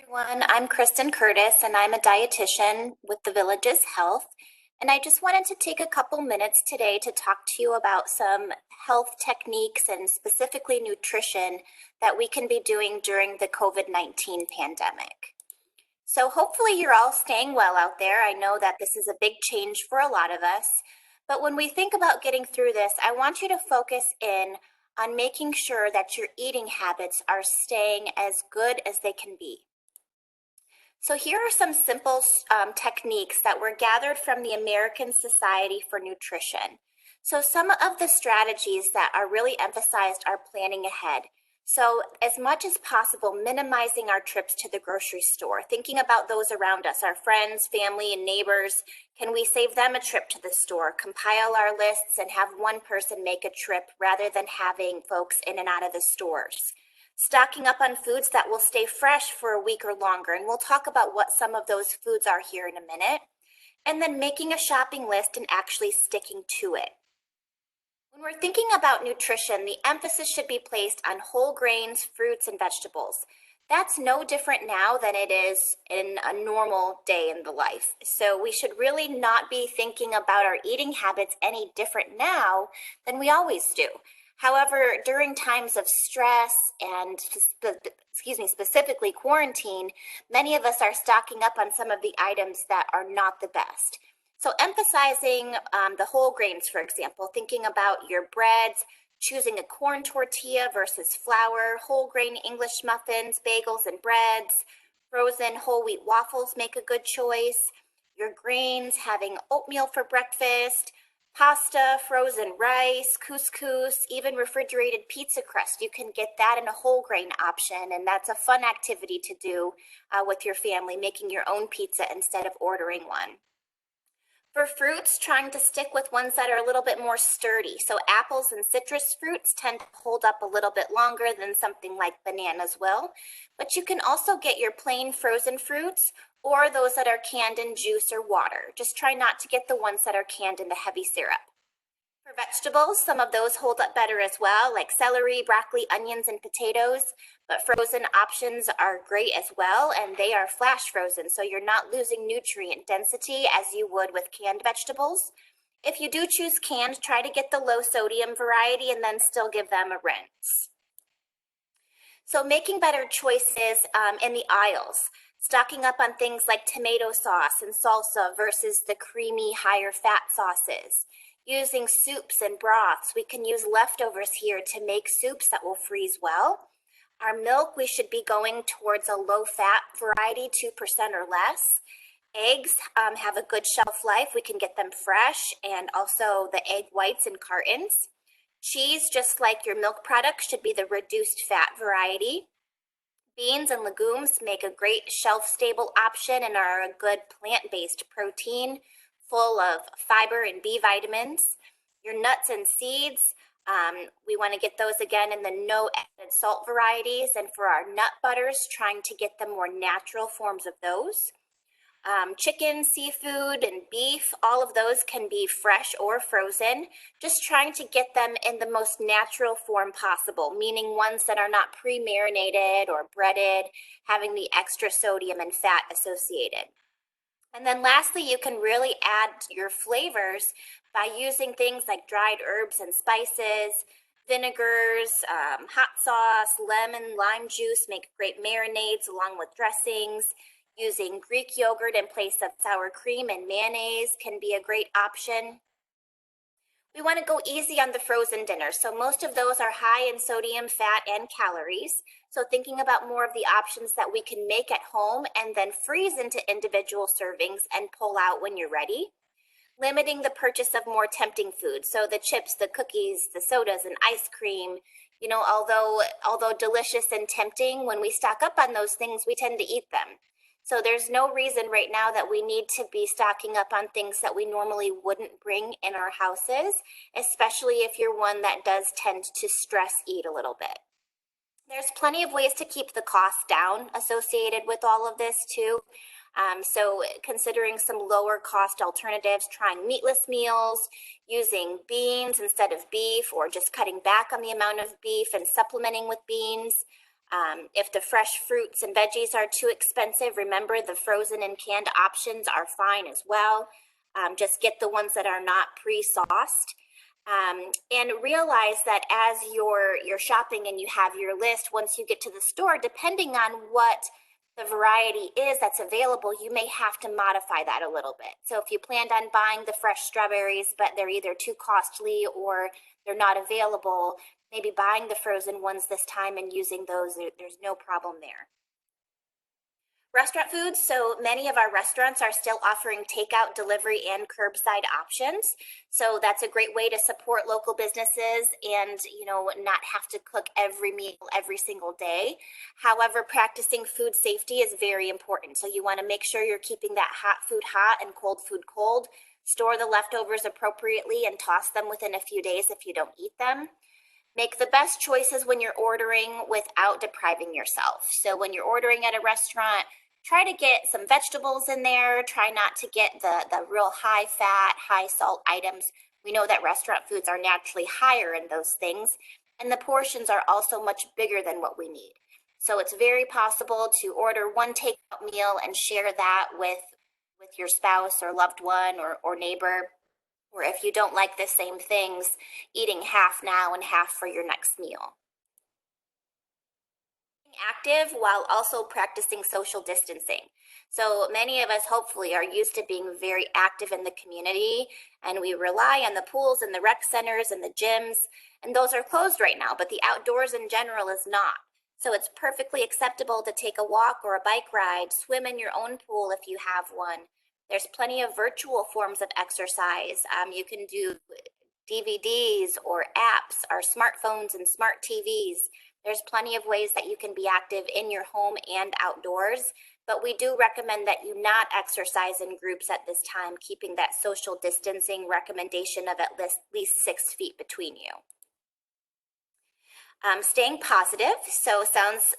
Everyone, I'm Kristen Curtis and I'm a dietitian with the Village's Health. And I just wanted to take a couple minutes today to talk to you about some health techniques and specifically nutrition that we can be doing during the COVID-19 pandemic. So hopefully you're all staying well out there. I know that this is a big change for a lot of us. But when we think about getting through this, I want you to focus in on making sure that your eating habits are staying as good as they can be. So here are some simple techniques that were gathered from the American Society for Nutrition. So some of the strategies that are really emphasized are planning ahead. So as much as possible, minimizing our trips to the grocery store, thinking about those around us, our friends, family, and neighbors. Can we save them a trip to the store, compile our lists, and have one person make a trip rather than having folks in and out of the stores? Stocking up on foods that will stay fresh for a week or longer, and we'll talk about what some of those foods are here in a minute. And then making a shopping list and actually sticking to it. When we're thinking about nutrition, the emphasis should be placed on whole grains, fruits, and vegetables. That's no different now than it is in a normal day in the life. So we should really not be thinking about our eating habits any different now than we always do. However, during times of stress and, specifically quarantine, many of us are stocking up on some of the items that are not the best. So emphasizing the whole grains, for example, thinking about your breads, choosing a corn tortilla versus flour, whole grain English muffins, bagels and breads, frozen whole wheat waffles make a good choice. Your grains, having oatmeal for breakfast, pasta, frozen rice, couscous, even refrigerated pizza crust. You can get that in a whole grain option, and that's a fun activity to do with your family, making your own pizza instead of ordering one. For fruits, trying to stick with ones that are a little bit more sturdy. So apples and citrus fruits tend to hold up a little bit longer than something like bananas will. But you can also get your plain frozen fruits or those that are canned in juice or water. Just try not to get the ones that are canned in the heavy syrup. For vegetables, some of those hold up better as well, like celery, broccoli, onions, and potatoes. But frozen options are great as well, and they are flash frozen, so you're not losing nutrient density as you would with canned vegetables. If you do choose canned, try to get the low sodium variety and then still give them a rinse. So making better choices in the aisles, stocking up on things like tomato sauce and salsa versus the creamy, higher fat sauces. Using soups and broths, we can use leftovers here to make soups that will freeze well. Our milk, we should be going towards a low-fat variety, 2% or less. Eggs have a good shelf life. We can get them fresh, and also the egg whites in cartons. Cheese, just like your milk products, should be the reduced fat variety. Beans and legumes make a great shelf-stable option and are a good plant-based protein full of fiber and B vitamins. Your nuts and seeds, we want to get those again in the no added salt varieties, and for our nut butters, trying to get the more natural forms of those. Chicken, seafood, and beef, all of those can be fresh or frozen, just trying to get them in the most natural form possible, meaning ones that are not pre-marinated or breaded, having the extra sodium and fat associated. And then lastly, you can really add your flavors by using things like dried herbs and spices, vinegars, hot sauce, lemon, lime juice make great marinades along with dressings. Using Greek yogurt in place of sour cream and mayonnaise can be a great option. We want to go easy on the frozen dinners, so most of those are high in sodium, fat, and calories. So thinking about more of the options that we can make at home and then freeze into individual servings and pull out when you're ready. Limiting the purchase of more tempting foods, so the chips, the cookies, the sodas, and ice cream. You know, although delicious and tempting, when we stock up on those things, we tend to eat them. So there's no reason right now that we need to be stocking up on things that we normally wouldn't bring in our houses, especially if you're one that does tend to stress eat a little bit. There's plenty of ways to keep the cost down associated with all of this too. So considering some lower cost alternatives, trying meatless meals, using beans instead of beef, or just cutting back on the amount of beef and supplementing with beans. If the fresh fruits and veggies are too expensive, remember the frozen and canned options are fine as well. Just get the ones that are not pre-sauced. And realize that as you're shopping and you have your list, once you get to the store, depending on what the variety is that's available, you may have to modify that a little bit. So if you planned on buying the fresh strawberries, but they're either too costly or they're not available, maybe buying the frozen ones this time and using those, there's no problem there. Restaurant foods, so many of our restaurants are still offering takeout, delivery, and curbside options. So that's a great way to support local businesses and, not have to cook every meal every single day. However, practicing food safety is very important. So you want to make sure you're keeping that hot food hot and cold food cold. Store the leftovers appropriately and toss them within a few days if you don't eat them. Make the best choices when you're ordering without depriving yourself. So when you're ordering at a restaurant, try to get some vegetables in there. Try not to get the real high fat, high salt items. We know that restaurant foods are naturally higher in those things, and the portions are also much bigger than what we need. So it's very possible to order one takeout meal and share that with your spouse or loved one or neighbor. Or if you don't like the same things, eating half now and half for your next meal. Active while also practicing social distancing. So many of us hopefully are used to being very active in the community, and we rely on the pools and the rec centers and the gyms, and those are closed right now, but the outdoors in general is not. So it's perfectly acceptable to take a walk or a bike ride, swim in your own pool if you have one. There's plenty of virtual forms of exercise. You can do DVDs or apps or smartphones and smart TVs. There's plenty of ways that you can be active in your home and outdoors, but we do recommend that you not exercise in groups at this time, keeping that social distancing recommendation of at least 6 feet between you. Staying positive, so sounds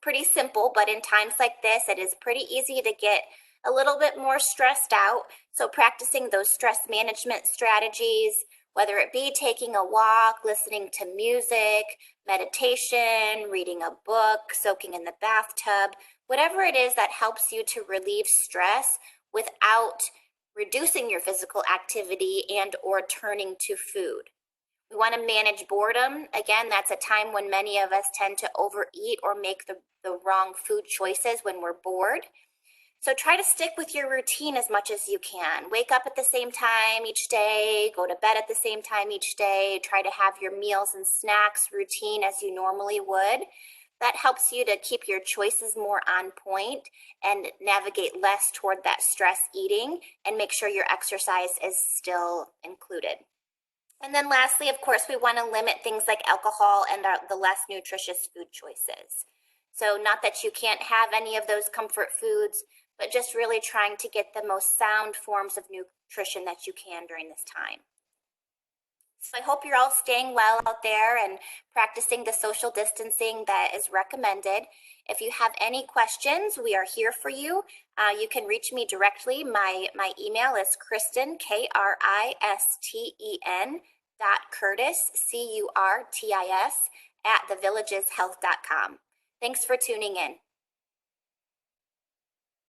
pretty simple, but in times like this, it is pretty easy to get a little bit more stressed out. So practicing those stress management strategies, whether it be taking a walk, listening to music, meditation, reading a book, soaking in the bathtub, whatever it is that helps you to relieve stress without reducing your physical activity and or turning to food. We want to manage boredom. Again, that's a time when many of us tend to overeat or make the wrong food choices when we're bored. So try to stick with your routine as much as you can. Wake up at the same time each day, go to bed at the same time each day, try to have your meals and snacks routine as you normally would. That helps you to keep your choices more on point and navigate less toward that stress eating and make sure your exercise is still included. And then lastly, of course, we want to limit things like alcohol and the less nutritious food choices. So not that you can't have any of those comfort foods, but just really trying to get the most sound forms of nutrition that you can during this time. So I hope you're all staying well out there and practicing the social distancing that is recommended. If you have any questions, we are here for you. You can reach me directly. My email is Kristen, KRISTEN .Curtis, CURTIS @thevillageshealth.com. Thanks for tuning in.